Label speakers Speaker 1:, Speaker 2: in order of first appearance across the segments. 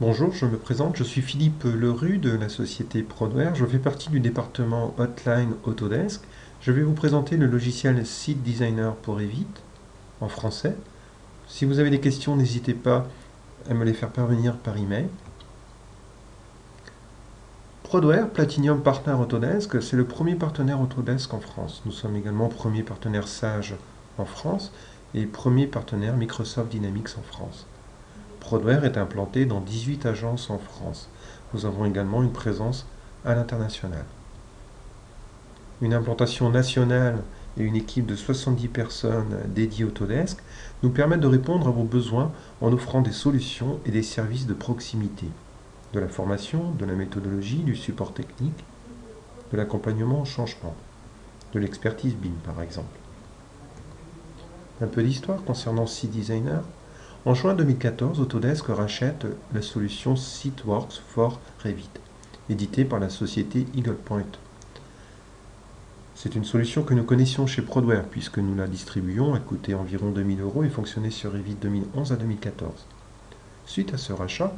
Speaker 1: Bonjour, je me présente, je suis Philippe Lerue de la société Prodware. Je fais partie du département Hotline Autodesk. Je vais vous présenter le logiciel Site Designer pour Revit en français. Si vous avez des questions, n'hésitez pas à me les faire parvenir par email. Prodware Platinum Partner Autodesk, c'est le premier partenaire Autodesk en France. Nous sommes également premier partenaire Sage en France et premier partenaire Microsoft Dynamics en France. Prodware est implanté dans 18 agences en France. Nous avons également une présence à l'international. Une implantation nationale et une équipe de 70 personnes dédiées Autodesk nous permettent de répondre à vos besoins en offrant des solutions et des services de proximité, de la formation, de la méthodologie, du support technique, de l'accompagnement au changement, de l'expertise BIM par exemple. Un peu d'histoire concernant CDesigner. En juin 2014, Autodesk rachète la solution SiteWorks for Revit, éditée par la société EaglePoint. C'est une solution que nous connaissions chez Prodware, puisque nous la distribuions, elle coûtait environ 2000 € et fonctionnait sur Revit 2011 à 2014. Suite à ce rachat,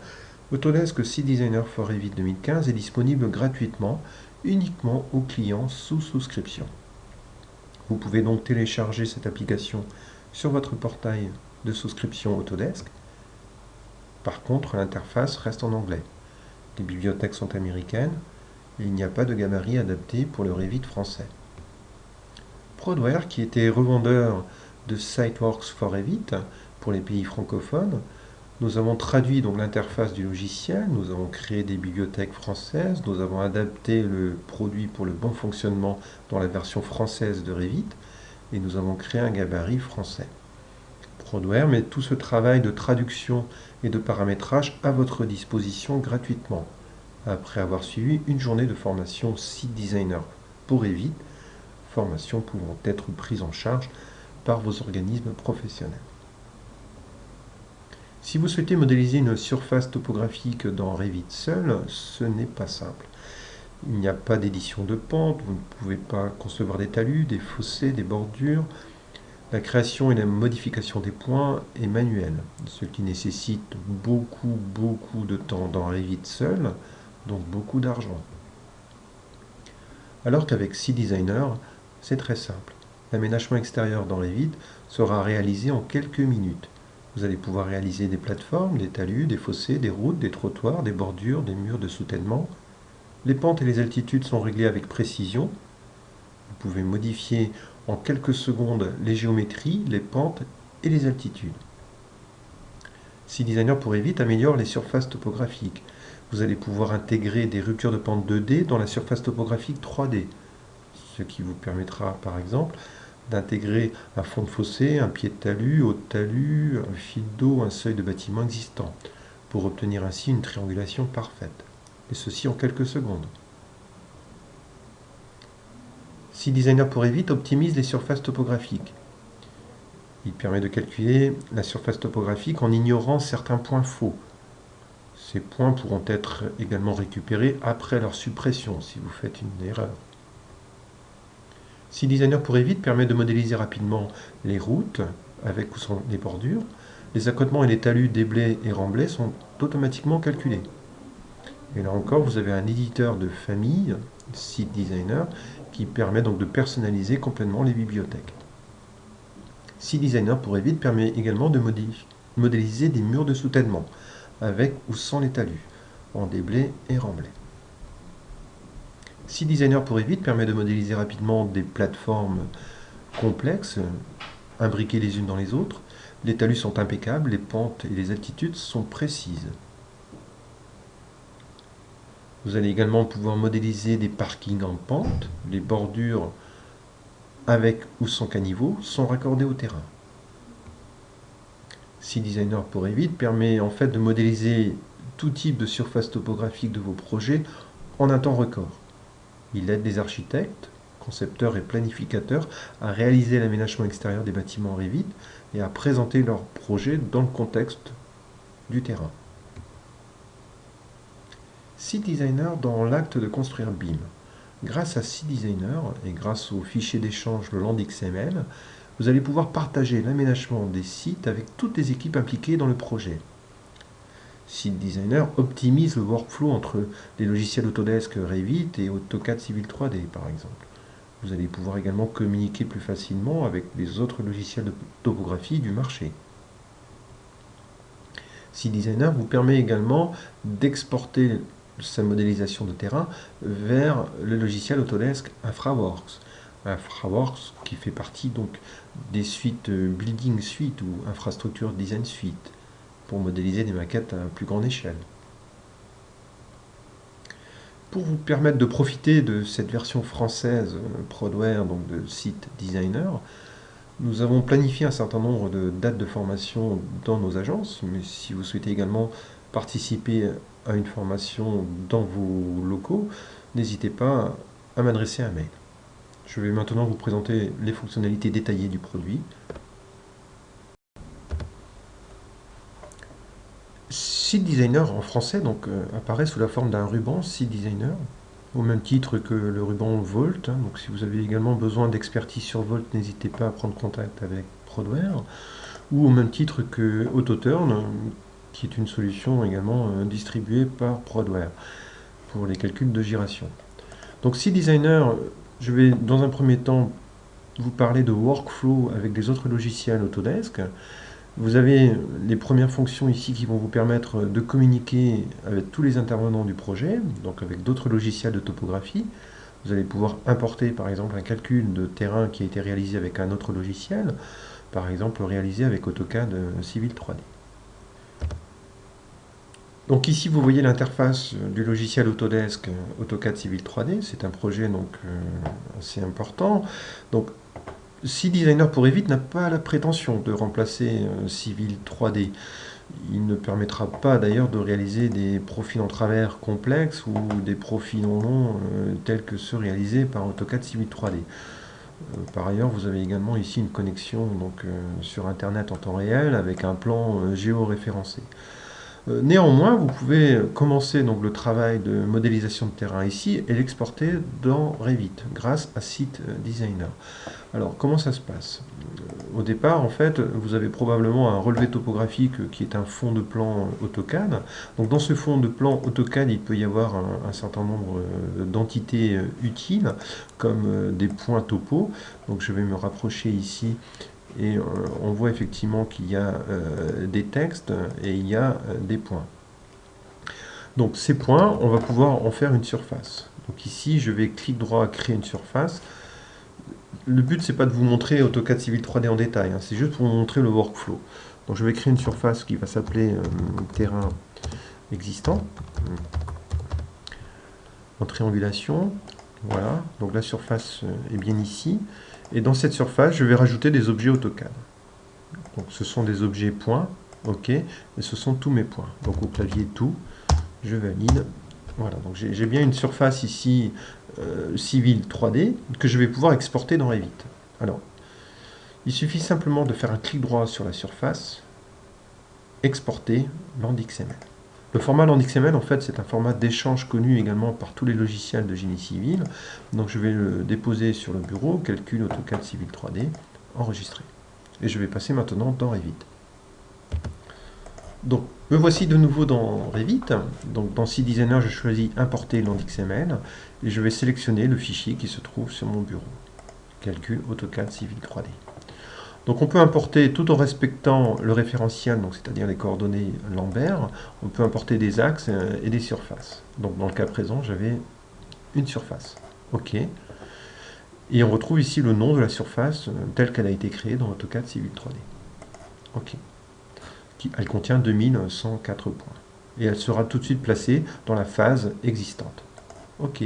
Speaker 1: Autodesk CDesigner for Revit 2015 est disponible gratuitement, uniquement aux clients sous souscription. Vous pouvez donc télécharger cette application sur votre portail de souscription Autodesk. Par contre, l'interface reste en anglais. Les bibliothèques sont américaines et il n'y a pas de gabarit adapté pour le Revit français. Prodware, qui était revendeur de SiteWorks for Revit pour les pays francophones, nous avons traduit donc l'interface du logiciel, nous avons créé des bibliothèques françaises, nous avons adapté le produit pour le bon fonctionnement dans la version française de Revit et nous avons créé un gabarit français. Prodware met tout ce travail de traduction et de paramétrage à votre disposition gratuitement, après avoir suivi une journée de formation Site Designer pour Revit, formation pouvant être prise en charge par vos organismes professionnels. Si vous souhaitez modéliser une surface topographique dans Revit seul, ce n'est pas simple. Il n'y a pas d'édition de pente, vous ne pouvez pas concevoir des talus, des fossés, des bordures. La création et la modification des points est manuelle, ce qui nécessite beaucoup de temps dans Revit seul, donc beaucoup d'argent. Alors qu'avec CDesigner, c'est très simple. L'aménagement extérieur dans Revit sera réalisé en quelques minutes. Vous allez pouvoir réaliser des plateformes, des talus, des fossés, des routes, des trottoirs, des bordures, des murs de soutènement. Les pentes et les altitudes sont réglées avec précision. Vous pouvez modifier en quelques secondes les géométries, les pentes et les altitudes. CDesigner pour Revit améliore les surfaces topographiques. Vous allez pouvoir intégrer des ruptures de pente 2D dans la surface topographique 3D, ce qui vous permettra par exemple d'intégrer un fond de fossé, un pied de talus, haut de talus, un fil d'eau, un seuil de bâtiment existant, pour obtenir ainsi une triangulation parfaite. Et ceci en quelques secondes. CDesigner pour Revit optimise les surfaces topographiques. Il permet de calculer la surface topographique en ignorant certains points faux. Ces points pourront être également récupérés après leur suppression si vous faites une erreur. CDesigner pour Revit permet de modéliser rapidement les routes avec ou sans les bordures. Les accotements et les talus déblais et remblais sont automatiquement calculés. Et là encore, vous avez un éditeur de famille, Site Designer, qui permet donc de personnaliser complètement les bibliothèques. CDesigner pour Revit permet également de modéliser des murs de soutènement, avec ou sans les talus, en déblais et remblais. CDesigner pour Revit permet de modéliser rapidement des plateformes complexes, imbriquées les unes dans les autres. Les talus sont impeccables, les pentes et les altitudes sont précises. Vous allez également pouvoir modéliser des parkings en pente. Les bordures avec ou sans caniveau sont raccordées au terrain. CDesigner pour Revit permet en fait de modéliser tout type de surface topographique de vos projets en un temps record. Il aide les architectes, concepteurs et planificateurs à réaliser l'aménagement extérieur des bâtiments Revit et à présenter leurs projets dans le contexte du terrain. CDesigner dans l'acte de construire BIM. Grâce à CDesigner et grâce au fichier d'échange le LandXML, vous allez pouvoir partager l'aménagement des sites avec toutes les équipes impliquées dans le projet. Site Designer optimise le workflow entre les logiciels Autodesk Revit et AutoCAD Civil 3D par exemple. Vous allez pouvoir également communiquer plus facilement avec les autres logiciels de topographie du marché. Site Designer vous permet également d'exporter sa modélisation de terrain vers le logiciel Autodesk InfraWorks. InfraWorks qui fait partie donc des suites Building Suite ou Infrastructure Design Suite pour modéliser des maquettes à plus grande échelle. Pour vous permettre de profiter de cette version française Prodware, donc de Site Designer, nous avons planifié un certain nombre de dates de formation dans nos agences, mais si vous souhaitez également participer à une formation dans vos locaux, n'hésitez pas à m'adresser un mail. Je vais maintenant vous présenter les fonctionnalités détaillées du produit. Site Designer en français donc, apparaît sous la forme d'un ruban Site Designer, au même titre que le ruban Volt. Donc si vous avez également besoin d'expertise sur Volt, n'hésitez pas à prendre contact avec Prodware, ou au même titre que AutoTurn, qui est une solution également distribuée par Prodware pour les calculs de giration. Donc Site Designer, je vais dans un premier temps vous parler de workflow avec des autres logiciels Autodesk. Vous avez les premières fonctions ici qui vont vous permettre de communiquer avec tous les intervenants du projet, donc avec d'autres logiciels de topographie. Vous allez pouvoir importer par exemple un calcul de terrain qui a été réalisé avec un autre logiciel, par exemple réalisé avec AutoCAD Civil 3D. Donc ici vous voyez l'interface du logiciel Autodesk AutoCAD Civil 3D, c'est un projet donc assez important. Donc Site Designer pour Revit n'a pas la prétention de remplacer Civil 3D. Il ne permettra pas d'ailleurs de réaliser des profils en travers complexes ou des profils en long tels que ceux réalisés par AutoCAD Civil 3D. Par ailleurs, vous avez également ici une connexion donc, sur Internet en temps réel avec un plan géoréférencé. Néanmoins, vous pouvez commencer donc, le travail de modélisation de terrain ici et l'exporter dans Revit grâce à Site Designer. Alors, comment ça se passe? Au départ, en fait, vous avez probablement un relevé topographique qui est un fond de plan AutoCAD. Donc, dans ce fond de plan AutoCAD, il peut y avoir un certain nombre d'entités utiles, comme des points topo. Donc, je vais me rapprocher ici et on voit effectivement qu'il y a des textes et il y a des points. Donc, ces points, on va pouvoir en faire une surface. Donc, ici, je vais clic droit créer une surface. Le but, c'est pas de vous montrer AutoCAD Civil 3D en détail, hein, c'est juste pour vous montrer le workflow. Donc je vais créer une surface qui va s'appeler terrain existant, en triangulation. Voilà, donc la surface est bien ici. Et dans cette surface, je vais rajouter des objets AutoCAD. Donc ce sont des objets points, ok, et ce sont tous mes points. Donc au clavier tout, je valide. Voilà, donc j'ai bien une surface ici Civil 3D que je vais pouvoir exporter dans Revit. Alors, il suffit simplement de faire un clic droit sur la surface, exporter LandXML. Le format LandXML, en fait, c'est un format d'échange connu également par tous les logiciels de génie civil. Donc je vais le déposer sur le bureau, calcul AutoCAD Civil 3D, enregistrer. Et je vais passer maintenant dans Revit. Donc, me voici de nouveau dans Revit. Donc, dans Site Designer, je choisis Importer LandXML et je vais sélectionner le fichier qui se trouve sur mon bureau. Calcul AutoCAD Civil 3D. Donc, on peut importer tout en respectant le référentiel, c'est-à-dire les coordonnées Lambert. On peut importer des axes et des surfaces. Donc, dans le cas présent, j'avais une surface. OK. Et on retrouve ici le nom de la surface telle qu'elle a été créée dans AutoCAD Civil 3D. OK. Elle contient 2104 points. Et elle sera tout de suite placée dans la phase existante. OK.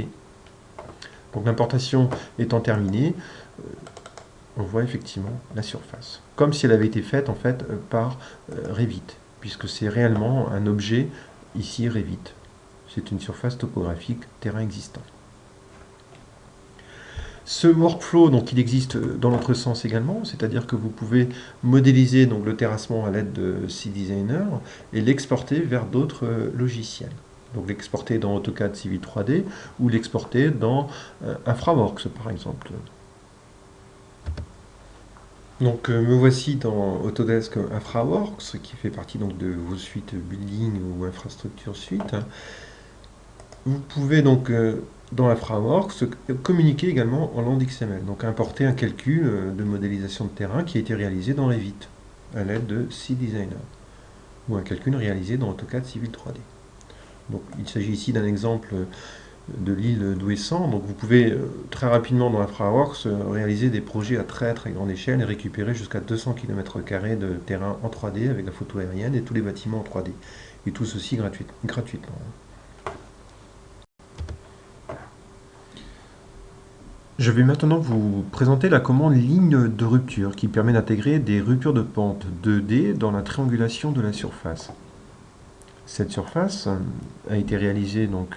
Speaker 1: Donc l'importation étant terminée, on voit effectivement la surface. Comme si elle avait été faite en fait par Revit, puisque c'est réellement un objet ici Revit. C'est une surface topographique terrain existant. Ce workflow, donc, il existe dans l'autre sens également, c'est-à-dire que vous pouvez modéliser donc, le terrassement à l'aide de Site Designer et l'exporter vers d'autres logiciels. Donc l'exporter dans AutoCAD Civil 3D ou l'exporter dans InfraWorks par exemple. Donc me voici dans Autodesk InfraWorks, qui fait partie donc de vos suites Building ou Infrastructure Suite. Vous pouvez donc dans InfraWorks communiquer également en langue XML, donc importer un calcul de modélisation de terrain qui a été réalisé dans Revit à l'aide de CDesigner ou un calcul réalisé dans AutoCAD Civil 3D. Donc il s'agit ici d'un exemple de l'île d'Ouessant. Donc vous pouvez très rapidement dans InfraWorks réaliser des projets à très très grande échelle et récupérer jusqu'à 200 km² de terrain en 3D avec la photo aérienne et tous les bâtiments en 3D. Et tout ceci gratuitement. Je vais maintenant vous présenter la commande ligne de rupture qui permet d'intégrer des ruptures de pente 2D dans la triangulation de la surface. Cette surface a été réalisée donc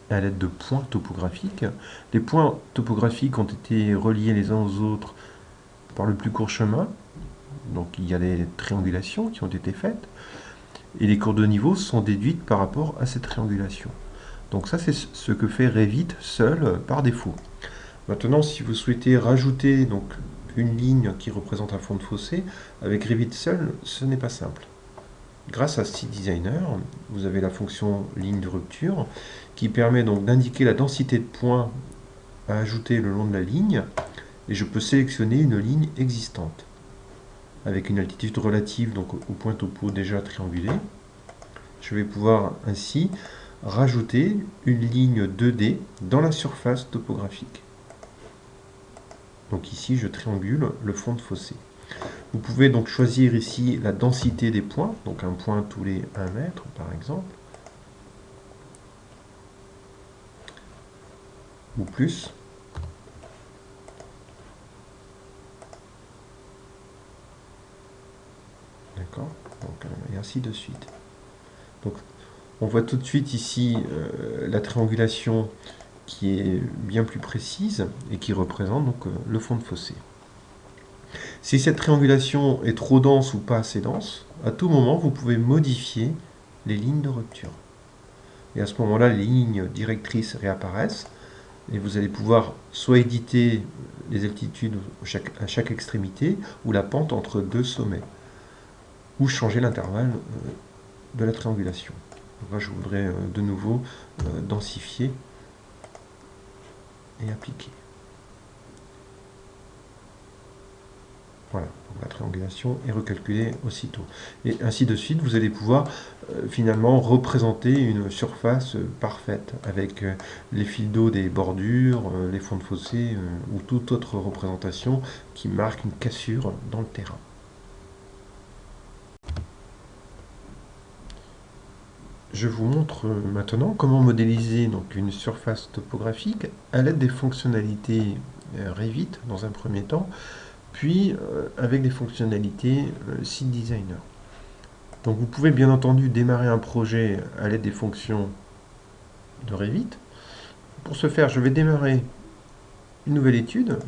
Speaker 1: à l'aide de points topographiques. Les points topographiques ont été reliés les uns aux autres par le plus court chemin. Donc il y a des triangulations qui ont été faites. Et les courbes de niveau sont déduites par rapport à cette triangulation. Donc ça c'est ce que fait Revit seul par défaut. Maintenant si vous souhaitez rajouter donc une ligne qui représente un fond de fossé, avec Revit seul ce n'est pas simple. Grâce à CDesigner, vous avez la fonction ligne de rupture qui permet donc d'indiquer la densité de points à ajouter le long de la ligne et je peux sélectionner une ligne existante avec une altitude relative donc au point topo déjà triangulé. Je vais pouvoir ainsi rajouter une ligne 2D dans la surface topographique. Donc ici je triangule le fond de fossé. Vous pouvez donc choisir ici la densité des points, donc un point tous les 1 mètre par exemple, ou plus. D'accord. Et ainsi de suite. Donc on voit tout de suite ici la triangulation qui est bien plus précise et qui représente donc le fond de fossé. Si cette triangulation est trop dense ou pas assez dense, à tout moment vous pouvez modifier les lignes de rupture. Et à ce moment-là, les lignes directrices réapparaissent et vous allez pouvoir soit éditer les altitudes à chaque extrémité ou la pente entre deux sommets, ou changer l'intervalle de la triangulation. Donc là, je voudrais de nouveau densifier et appliquer. Voilà, donc la triangulation est recalculée aussitôt. Et ainsi de suite, vous allez pouvoir finalement représenter une surface parfaite avec les fils d'eau des bordures, les fonds de fossé ou toute autre représentation qui marque une cassure dans le terrain. Je vous montre maintenant comment modéliser donc une surface topographique à l'aide des fonctionnalités Revit dans un premier temps, puis avec des fonctionnalités CDesigner. Donc vous pouvez bien entendu démarrer un projet à l'aide des fonctions de Revit. Pour ce faire, je vais démarrer une nouvelle étude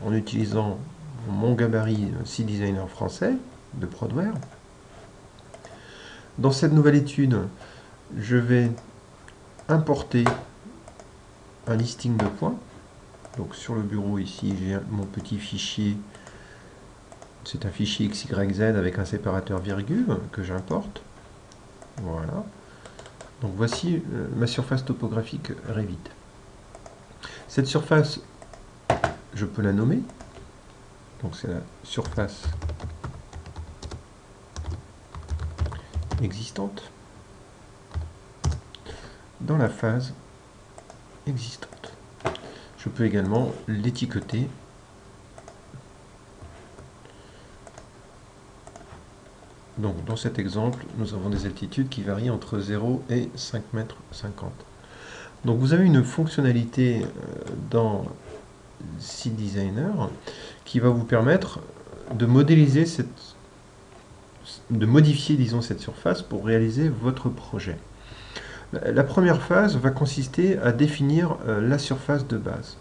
Speaker 1: en utilisant mon gabarit CDesigner français de Prodware. Dans cette nouvelle étude, je vais importer un listing de points. Donc sur le bureau ici, j'ai mon petit fichier. C'est un fichier XYZ avec un séparateur virgule que j'importe. Voilà. Donc voici ma surface topographique Revit. Cette surface, je peux la nommer. Donc c'est la surface existante dans la phase existante. Je peux également l'étiqueter. Donc dans cet exemple, nous avons des altitudes qui varient entre 0 et 5,50 mètres. Donc vous avez une fonctionnalité dans CDesigner qui va vous permettre de modéliser de modifier disons cette surface pour réaliser votre projet. La première phase va consister à définir la surface de base.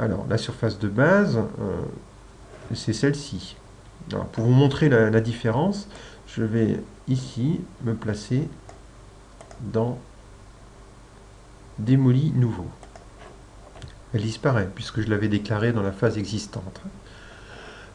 Speaker 1: Alors la surface de base, c'est celle-ci. Pour vous montrer la différence, je vais ici me placer dans démoli nouveau. Elle disparaît puisque je l'avais déclarée dans la phase existante.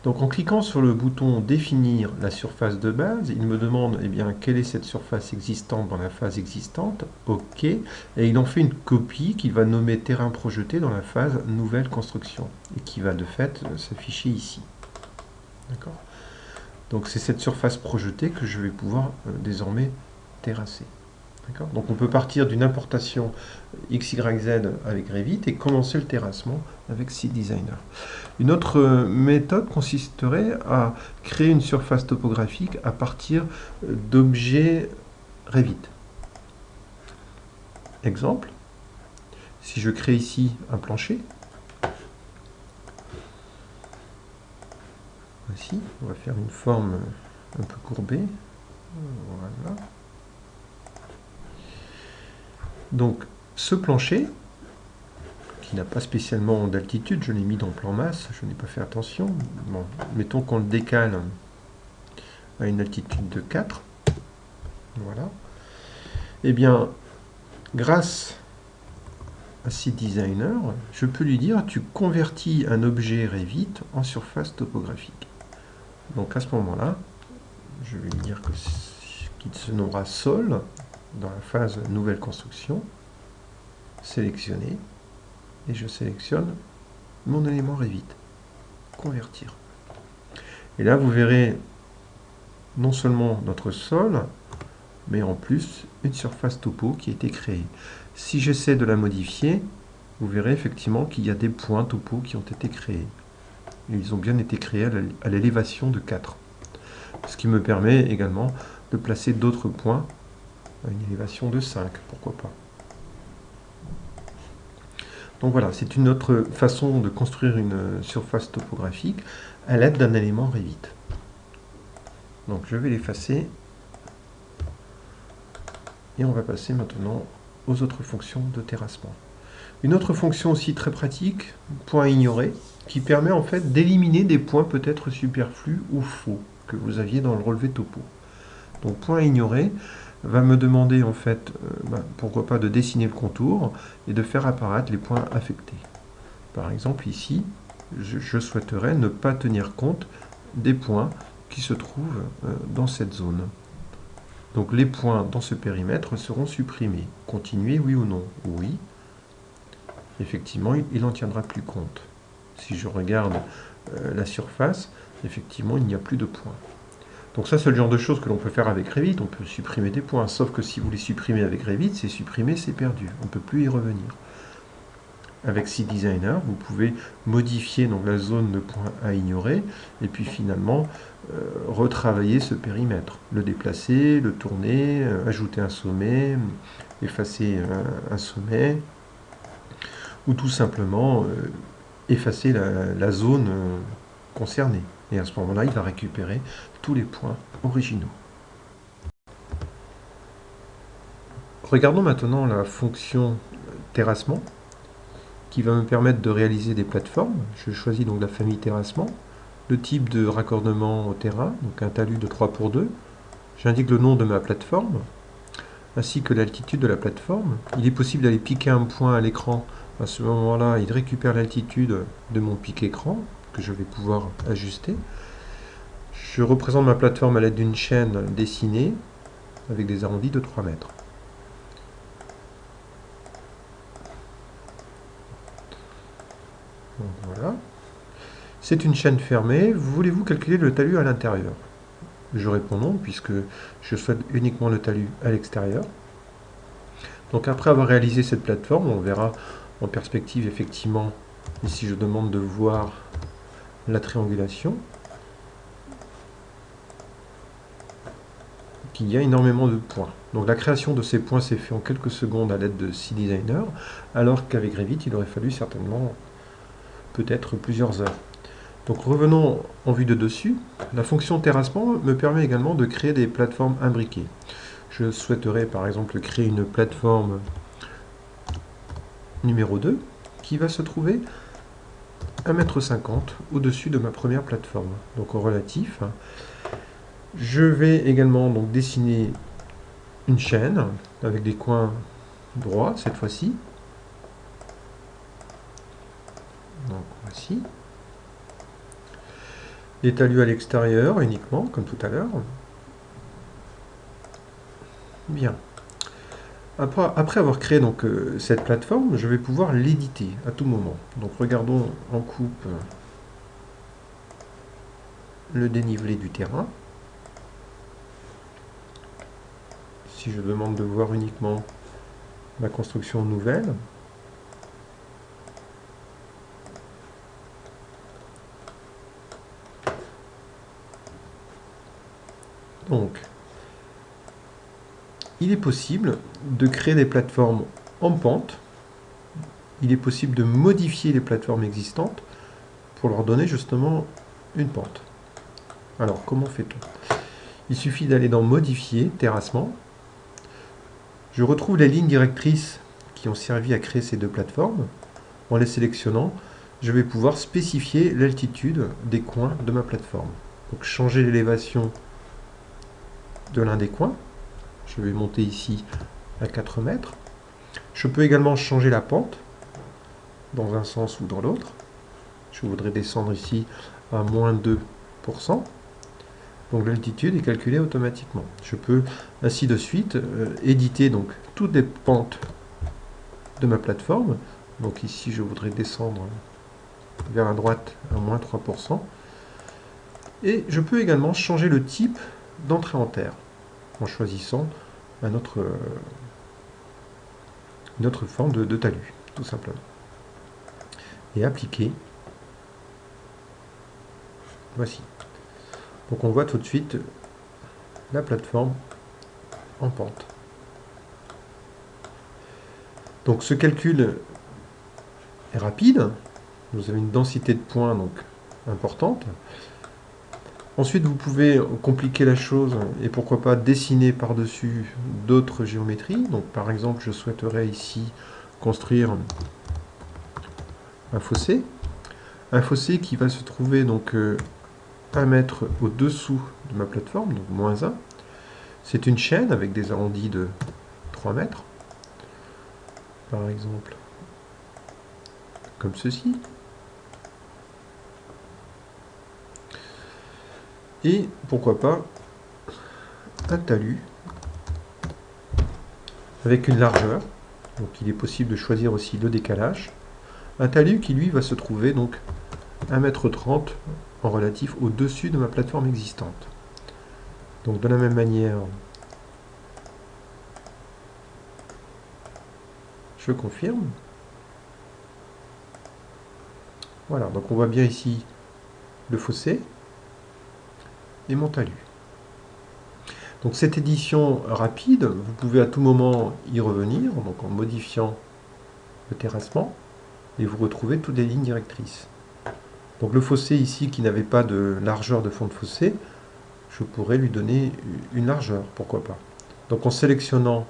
Speaker 1: Donc en cliquant sur le bouton définir la surface de base, il me demande eh bien, quelle est cette surface existante dans la phase existante. OK. Et il en fait une copie qu'il va nommer terrain projeté dans la phase nouvelle construction et qui va de fait s'afficher ici. D'accord. Donc c'est cette surface projetée que je vais pouvoir désormais terrasser. Donc on peut partir d'une importation XYZ avec Revit et commencer le terrassement avec SeeDesigner. Une autre méthode consisterait à créer une surface topographique à partir d'objets Revit. Exemple, si je crée ici un plancher, voici, on va faire une forme un peu courbée. Voilà. Donc ce plancher, qui n'a pas spécialement d'altitude, je l'ai mis dans plan masse, je n'ai pas fait attention. Bon, mettons qu'on le décale à une altitude de 4. Voilà. Eh bien, grâce à SeeDesigner, je peux lui dire tu convertis un objet Revit en surface topographique. Donc à ce moment-là, je vais lui dire qu'il se nommera sol dans la phase nouvelle construction, sélectionner, et je sélectionne mon élément Revit, convertir. Et là, vous verrez non seulement notre sol, mais en plus une surface topo qui a été créée. Si j'essaie de la modifier, vous verrez effectivement qu'il y a des points topo qui ont été créés. Et ils ont bien été créés à l'élévation de 4. Ce qui me permet également de placer d'autres points à une élévation de 5, pourquoi pas. Donc voilà, c'est une autre façon de construire une surface topographique à l'aide d'un élément Revit. Donc je vais l'effacer. Et on va passer maintenant aux autres fonctions de terrassement. Une autre fonction aussi très pratique, point ignoré, qui permet en fait d'éliminer des points peut-être superflus ou faux que vous aviez dans le relevé topo. Donc point ignoré va me demander en fait, pourquoi pas de dessiner le contour et de faire apparaître les points affectés. Par exemple ici, je souhaiterais ne pas tenir compte des points qui se trouvent dans cette zone. Donc les points dans ce périmètre seront supprimés. Continuer, oui ou non? Oui. Effectivement, il n'en tiendra plus compte. Si je regarde la surface, effectivement, il n'y a plus de points. Donc ça, c'est le genre de choses que l'on peut faire avec Revit. On peut supprimer des points, sauf que si vous les supprimez avec Revit, c'est supprimé, c'est perdu. On ne peut plus y revenir. Avec SeeDesigner, vous pouvez modifier donc, la zone de points à ignorer, et puis finalement retravailler ce périmètre. Le déplacer, le tourner, ajouter un sommet, effacer un sommet, ou tout simplement effacer la zone concernée. Et à ce moment-là, il va récupérer tous les points originaux. Regardons maintenant la fonction terrassement qui va me permettre de réaliser des plateformes. Je choisis donc la famille terrassement, le type de raccordement au terrain, donc un talus de 3×2. J'indique le nom de ma plateforme, ainsi que l'altitude de la plateforme. Il est possible d'aller piquer un point à l'écran. À ce moment-là, il récupère l'altitude de mon pic écran, que je vais pouvoir ajuster. Je représente ma plateforme à l'aide d'une chaîne dessinée, avec des arrondis de 3 mètres. Donc voilà. C'est une chaîne fermée. Voulez-vous calculer le talus à l'intérieur? Je réponds non, puisque je souhaite uniquement le talus à l'extérieur. Donc après avoir réalisé cette plateforme, on verra en perspective effectivement, ici je demande de voir la triangulation, qu'il y a énormément de points. Donc la création de ces points s'est faite en quelques secondes à l'aide de SeeDesigner, alors qu'avec Revit, il aurait fallu certainement peut-être plusieurs heures. Donc revenons en vue de dessus. La fonction terrassement me permet également de créer des plateformes imbriquées. Je souhaiterais par exemple créer une plateforme numéro 2 qui va se trouver 1,50 m au-dessus de ma première plateforme. Donc en relatif, je vais également donc dessiner une chaîne avec des coins droits cette fois-ci. Donc voici. Les talus à l'extérieur uniquement, comme tout à l'heure. Bien. Après avoir créé donc, cette plateforme, je vais pouvoir l'éditer à tout moment. Donc regardons en coupe le dénivelé du terrain. Si je demande de voir uniquement ma construction nouvelle, donc il est possible de créer des plateformes en pente. Il est possible de modifier les plateformes existantes pour leur donner justement une pente. Alors comment fait-on? Il suffit d'aller dans Modifier, Terrassement. Je retrouve les lignes directrices qui ont servi à créer ces deux plateformes. En les sélectionnant, je vais pouvoir spécifier l'altitude des coins de ma plateforme. Donc changer l'élévation de l'un des coins. Je vais monter ici à 4 mètres. Je peux également changer la pente dans un sens ou dans l'autre. Je voudrais descendre ici à moins 2%. Donc l'altitude est calculée automatiquement. Je peux ainsi de suite éditer donc toutes les pentes de ma plateforme. Donc ici je voudrais descendre vers la droite à moins 3%. Et je peux également changer le type d'entrée en terre en choisissant une autre forme de talus, tout simplement. Et appliquer. Voici. Donc on voit tout de suite la plateforme en pente. Donc ce calcul est rapide. Vous avez une densité de points donc importante. Ensuite, vous pouvez compliquer la chose et pourquoi pas dessiner par-dessus d'autres géométries. Donc par exemple, je souhaiterais ici construire un fossé. Un fossé qui va se trouver donc 1 mètre au-dessous de ma plateforme, donc moins 1. C'est une chaîne avec des arrondis de 3 mètres. Par exemple, comme ceci. Et pourquoi pas un talus avec une largeur. Donc il est possible de choisir aussi le décalage. Un talus qui lui va se trouver donc 1,30 m en relatif au-dessus de ma plateforme existante. Donc de la même manière, je confirme. Voilà, donc on voit bien ici le fossé et mon talus. Donc cette édition rapide, vous pouvez à tout moment y revenir, donc en modifiant le terrassement, et vous retrouvez toutes les lignes directrices. Donc le fossé ici qui n'avait pas de largeur de fond de fossé, je pourrais lui donner une largeur, pourquoi pas. Donc en sélectionnant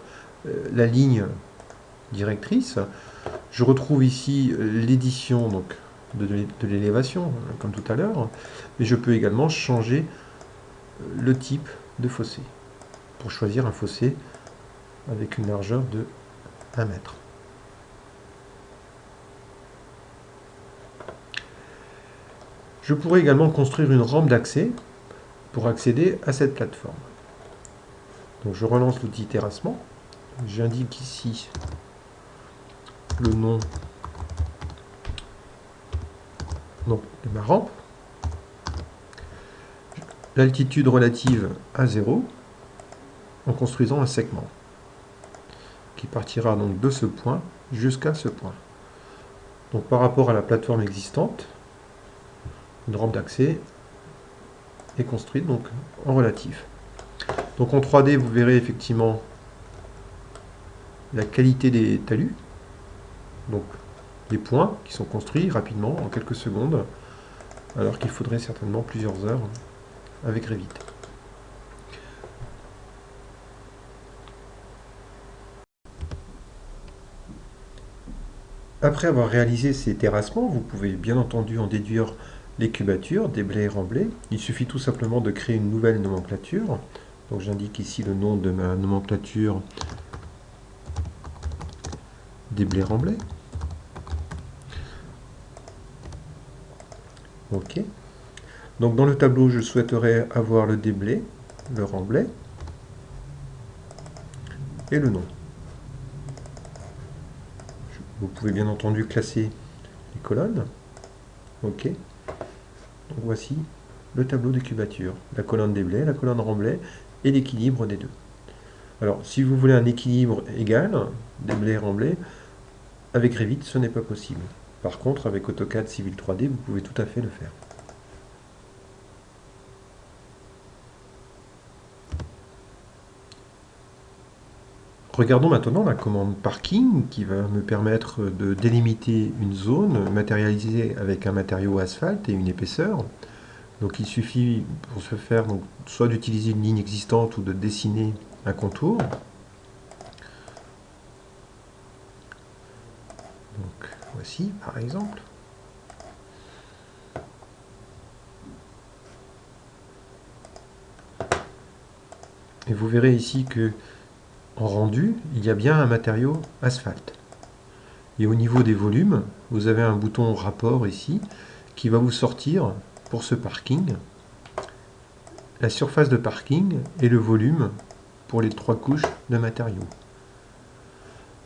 Speaker 1: la ligne directrice, je retrouve ici l'édition de l'élévation, comme tout à l'heure, et je peux également changer le type de fossé, pour choisir un fossé avec une largeur de 1 mètre. Je pourrais également construire une rampe d'accès pour accéder à cette plateforme. Donc je relance l'outil terrassement, j'indique ici le nom de ma rampe, l'altitude relative à 0, en construisant un segment qui partira donc de ce point jusqu'à ce point. Donc par rapport à la plateforme existante, une rampe d'accès est construite donc en relatif. Donc en 3D, vous verrez effectivement la qualité des talus, donc les points qui sont construits rapidement en quelques secondes, alors qu'il faudrait certainement plusieurs heures avec Revit. Après avoir réalisé ces terrassements, vous pouvez bien entendu en déduire les cubatures, déblais et remblais. Il suffit tout simplement de créer une nouvelle nomenclature. Donc j'indique ici le nom de ma nomenclature déblais remblais. OK. Donc dans le tableau, je souhaiterais avoir le déblai, le remblai et le nom. Vous pouvez bien entendu classer les colonnes. OK. Donc voici le tableau de cubature. La colonne déblai, la colonne remblai et l'équilibre des deux. Alors si vous voulez un équilibre égal, déblai remblai, avec Revit, ce n'est pas possible. Par contre, avec AutoCAD Civil 3D, vous pouvez tout à fait le faire. Regardons maintenant la commande parking qui va me permettre de délimiter une zone matérialisée avec un matériau asphalte et une épaisseur. Donc il suffit pour ce faire donc, soit d'utiliser une ligne existante ou de dessiner un contour. Donc voici par exemple. Et vous verrez ici que en rendu, il y a bien un matériau asphalte. Et au niveau des volumes, vous avez un bouton rapport ici qui va vous sortir pour ce parking la surface de parking et le volume pour les 3 couches de matériaux.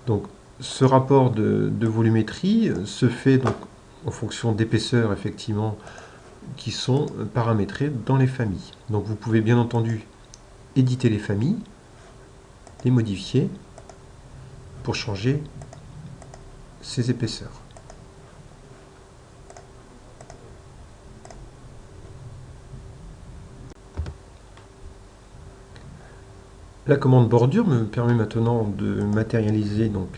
Speaker 1: Donc ce rapport de volumétrie se fait donc en fonction d'épaisseurs effectivement qui sont paramétrées dans les familles. Donc vous pouvez bien entendu éditer les familles, les modifier pour changer ces épaisseurs. La commande bordure me permet maintenant de matérialiser donc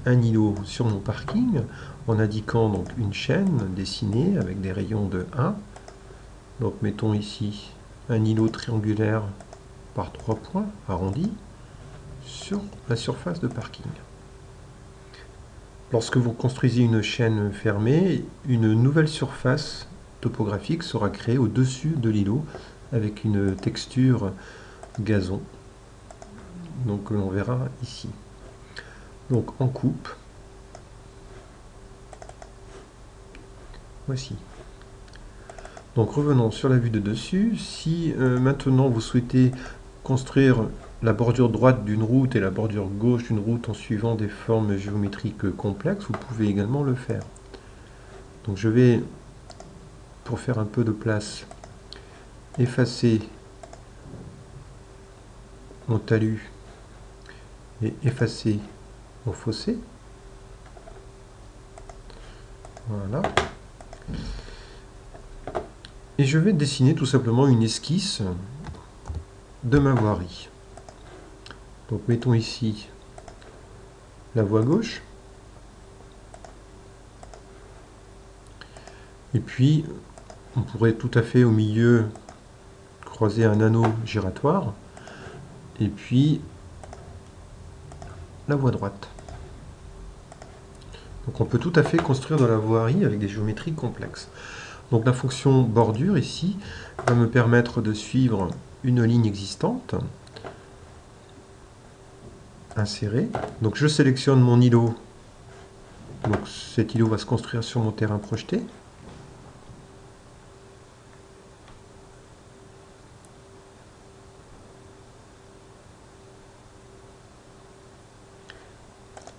Speaker 1: un îlot sur mon parking en indiquant donc une chaîne dessinée avec des rayons de 1. Donc mettons ici un îlot triangulaire par 3 points arrondis sur la surface de parking. Lorsque vous construisez une chaîne fermée, une nouvelle surface topographique sera créée au-dessus de l'îlot avec une texture gazon. Donc que l'on verra ici. Donc en coupe, voici. Donc revenons sur la vue de dessus. Si maintenant vous souhaitez construire la bordure droite d'une route et la bordure gauche d'une route en suivant des formes géométriques complexes, vous pouvez également le faire. Donc je vais, pour faire un peu de place, effacer mon talus et effacer mon fossé. Voilà. Et je vais dessiner tout simplement une esquisse de ma voirie. Donc mettons ici la voie gauche. Et puis on pourrait tout à fait au milieu croiser un anneau giratoire. Et puis la voie droite. Donc on peut tout à fait construire de la voirie avec des géométries complexes. Donc la fonction bordure ici va me permettre de suivre une ligne existante, insérer. Donc je sélectionne mon îlot. Donc cet îlot va se construire sur mon terrain projeté.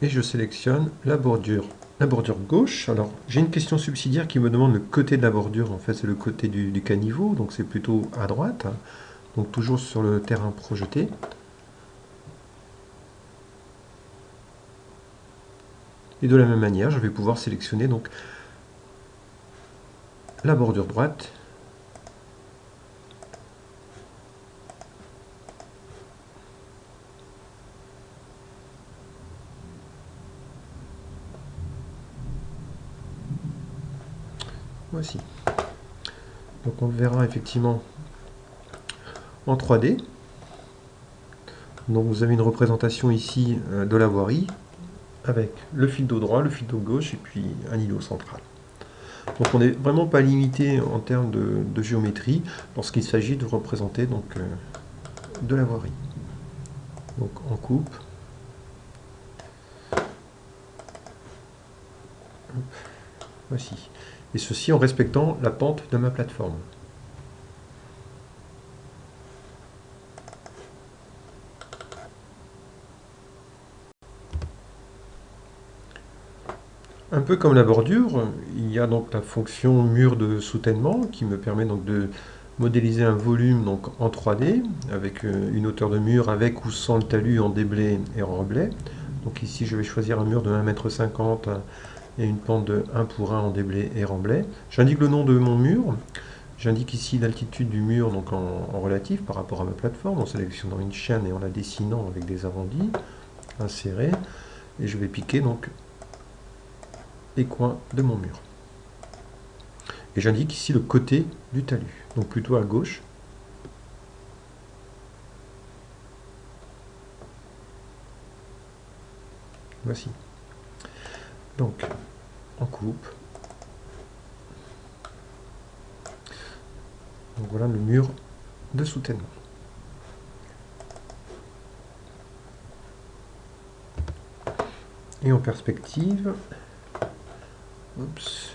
Speaker 1: Et je sélectionne la bordure. La bordure gauche, alors j'ai une question subsidiaire qui me demande le côté de la bordure, en fait c'est le côté du caniveau, donc c'est plutôt à droite, donc toujours sur le terrain projeté. Et de la même manière, je vais pouvoir sélectionner donc la bordure droite voici. Donc on le verra effectivement en 3D. Donc vous avez une représentation ici de la voirie avec le fil d'eau droit, le fil d'eau gauche et puis un îlot central. Donc on n'est vraiment pas limité en termes de géométrie lorsqu'il s'agit de représenter donc, de la voirie. Donc en coupe. Voici. Et ceci en respectant la pente de ma plateforme. Un peu comme la bordure, il y a donc la fonction mur de soutènement qui me permet donc de modéliser un volume donc en 3D avec une hauteur de mur avec ou sans le talus en déblai et en remblai. Donc ici je vais choisir un mur de 1,50 m et une pente de 1 pour 1 en déblai et remblai. J'indique le nom de mon mur, j'indique ici l'altitude du mur donc en relatif par rapport à ma plateforme en sélectionnant une chaîne et en la dessinant avec des arrondis, insérer, et je vais piquer donc les coins de mon mur. Et j'indique ici le côté du talus, donc plutôt à gauche. Voici. Donc, on coupe. Donc voilà le mur de soutènement. Et en perspective, oups,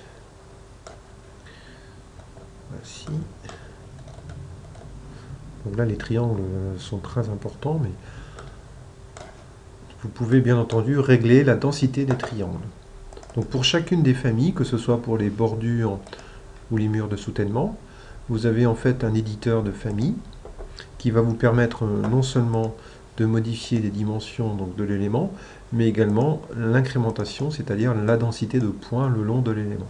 Speaker 1: voici. Donc là, les triangles sont très importants, mais vous pouvez bien entendu régler la densité des triangles. Donc pour chacune des familles, que ce soit pour les bordures ou les murs de soutènement, vous avez en fait un éditeur de famille qui va vous permettre non seulement de modifier les dimensions donc, de l'élément, mais également l'incrémentation, c'est-à-dire la densité de points le long de l'élément.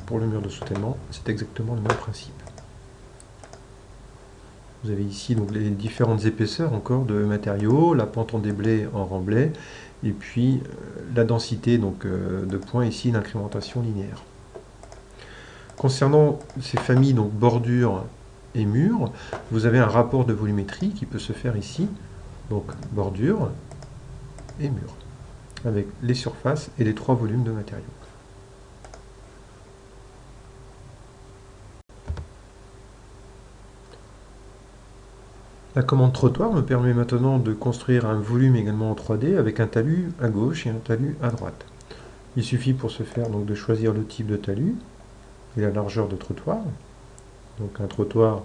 Speaker 1: Pour le mur de soutènement, c'est exactement le même principe. Vous avez ici donc, les différentes épaisseurs encore de matériaux, la pente en déblai, en remblai, et puis la densité donc, de points ici, l'incrémentation linéaire. Concernant ces familles, donc bordures et murs, vous avez un rapport de volumétrie qui peut se faire ici, donc bordure et mur, avec les surfaces et les 3 volumes de matériaux. La commande trottoir me permet maintenant de construire un volume également en 3D avec un talus à gauche et un talus à droite. Il suffit pour ce faire donc de choisir le type de talus et la largeur de trottoir. Donc un trottoir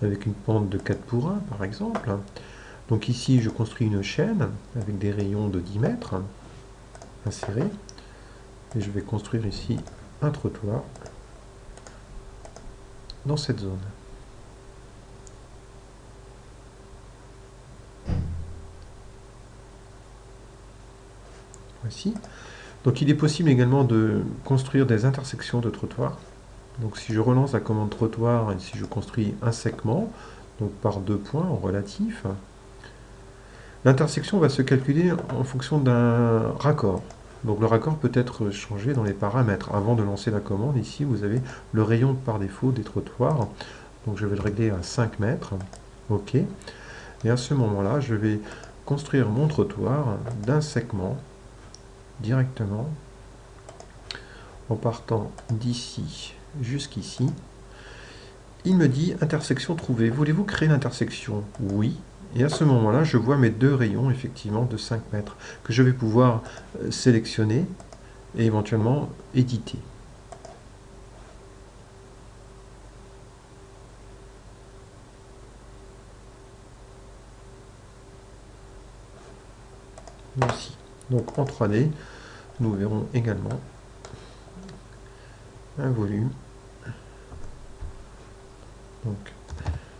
Speaker 1: avec une pente de 4 pour 1 par exemple. Donc ici je construis une chaîne avec des rayons de 10 mètres insérés. Et je vais construire ici un trottoir dans cette zone. Voici. Donc il est possible également de construire des intersections de trottoirs. Donc si je relance la commande trottoir et si je construis un segment, donc par 2 points en relatif, l'intersection va se calculer en fonction d'un raccord. Donc le raccord peut être changé dans les paramètres. Avant de lancer la commande, ici vous avez le rayon par défaut des trottoirs. Donc je vais le régler à 5 mètres. OK. Et à ce moment-là, je vais construire mon trottoir d'un segment directement en partant d'ici jusqu'ici. Il me dit intersection trouvée. Voulez-vous créer l'intersection? Oui. Et à ce moment-là, je vois mes 2 rayons, effectivement, de 5 mètres, que je vais pouvoir sélectionner et éventuellement éditer. Voici. Donc en 3D, nous verrons également un volume. Donc,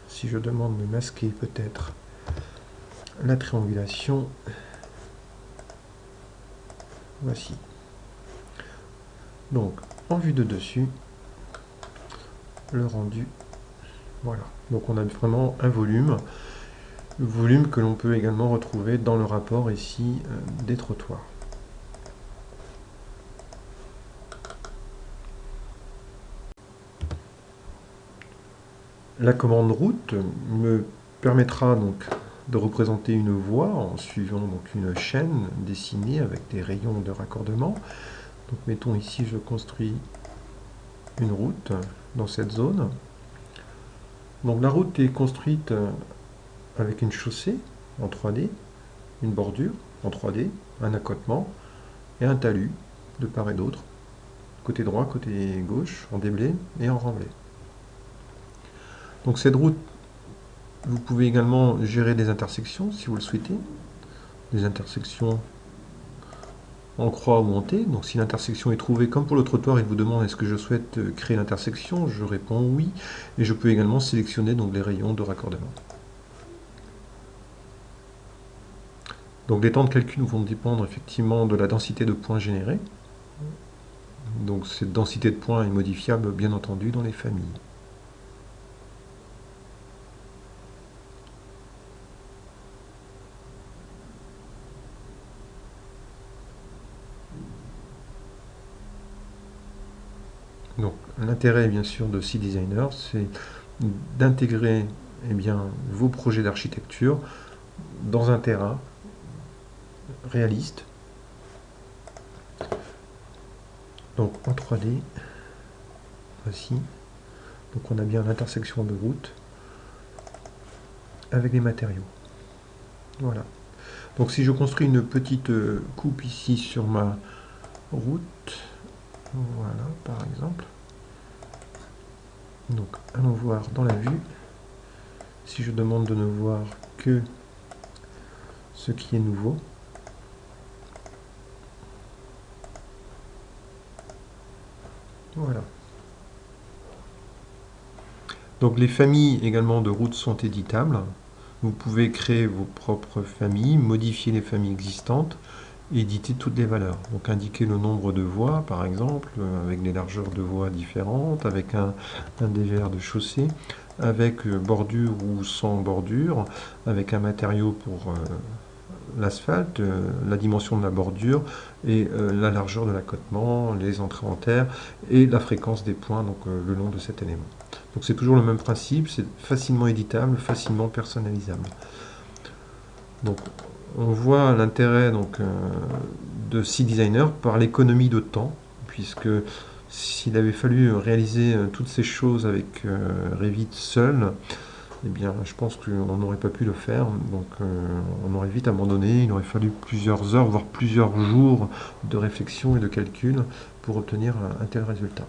Speaker 1: si je demande de masquer peut-être la triangulation, voici. Donc, en vue de dessus, le rendu, voilà. Donc on a vraiment un volume, le volume que l'on peut également retrouver dans le rapport ici des trottoirs. La commande route me permettra donc de représenter une voie en suivant donc une chaîne dessinée avec des rayons de raccordement. Donc mettons ici je construis une route dans cette zone. Donc la route est construite avec une chaussée en 3D, une bordure en 3D, un accotement et un talus de part et d'autre, côté droit, côté gauche, en déblai et en remblai. Donc cette route, vous pouvez également gérer des intersections si vous le souhaitez. des intersections en croix ou en T. Donc si l'intersection est trouvée, comme pour le trottoir, il vous demande est-ce que je souhaite créer l'intersection, je réponds oui. Et je peux également sélectionner donc les rayons de raccordement. Donc les temps de calcul vont dépendre effectivement de la densité de points générés. Donc cette densité de points est modifiable bien entendu dans les familles. Donc l'intérêt bien sûr de cDesigner, c'est d'intégrer vos projets d'architecture dans un terrain réaliste. Donc en 3D, voici. Donc on a bien l'intersection de route avec les matériaux. Voilà. Donc si je construis une petite coupe ici sur ma route, voilà par exemple. Donc allons voir dans la vue. Si je demande de ne voir que ce qui est nouveau, voilà. Donc les familles également de routes sont éditables. Vous pouvez créer vos propres familles, modifier les familles existantes, et éditer toutes les valeurs. Donc indiquer le nombre de voies par exemple, avec des largeurs de voies différentes, avec un dévers de chaussée, avec bordure ou sans bordure, avec un matériau pour l'asphalte, la dimension de la bordure et la largeur de l'accotement, les entrées en terre et la fréquence des points donc, le long de cet élément. Donc c'est toujours le même principe, c'est facilement éditable, facilement personnalisable. Donc on voit l'intérêt de cDesigner par l'économie de temps, puisque s'il avait fallu réaliser toutes ces choses avec Revit seul, eh bien, je pense qu'on n'aurait pas pu le faire, donc on aurait vite abandonné, il aurait fallu plusieurs heures, voire plusieurs jours de réflexion et de calcul pour obtenir un tel résultat.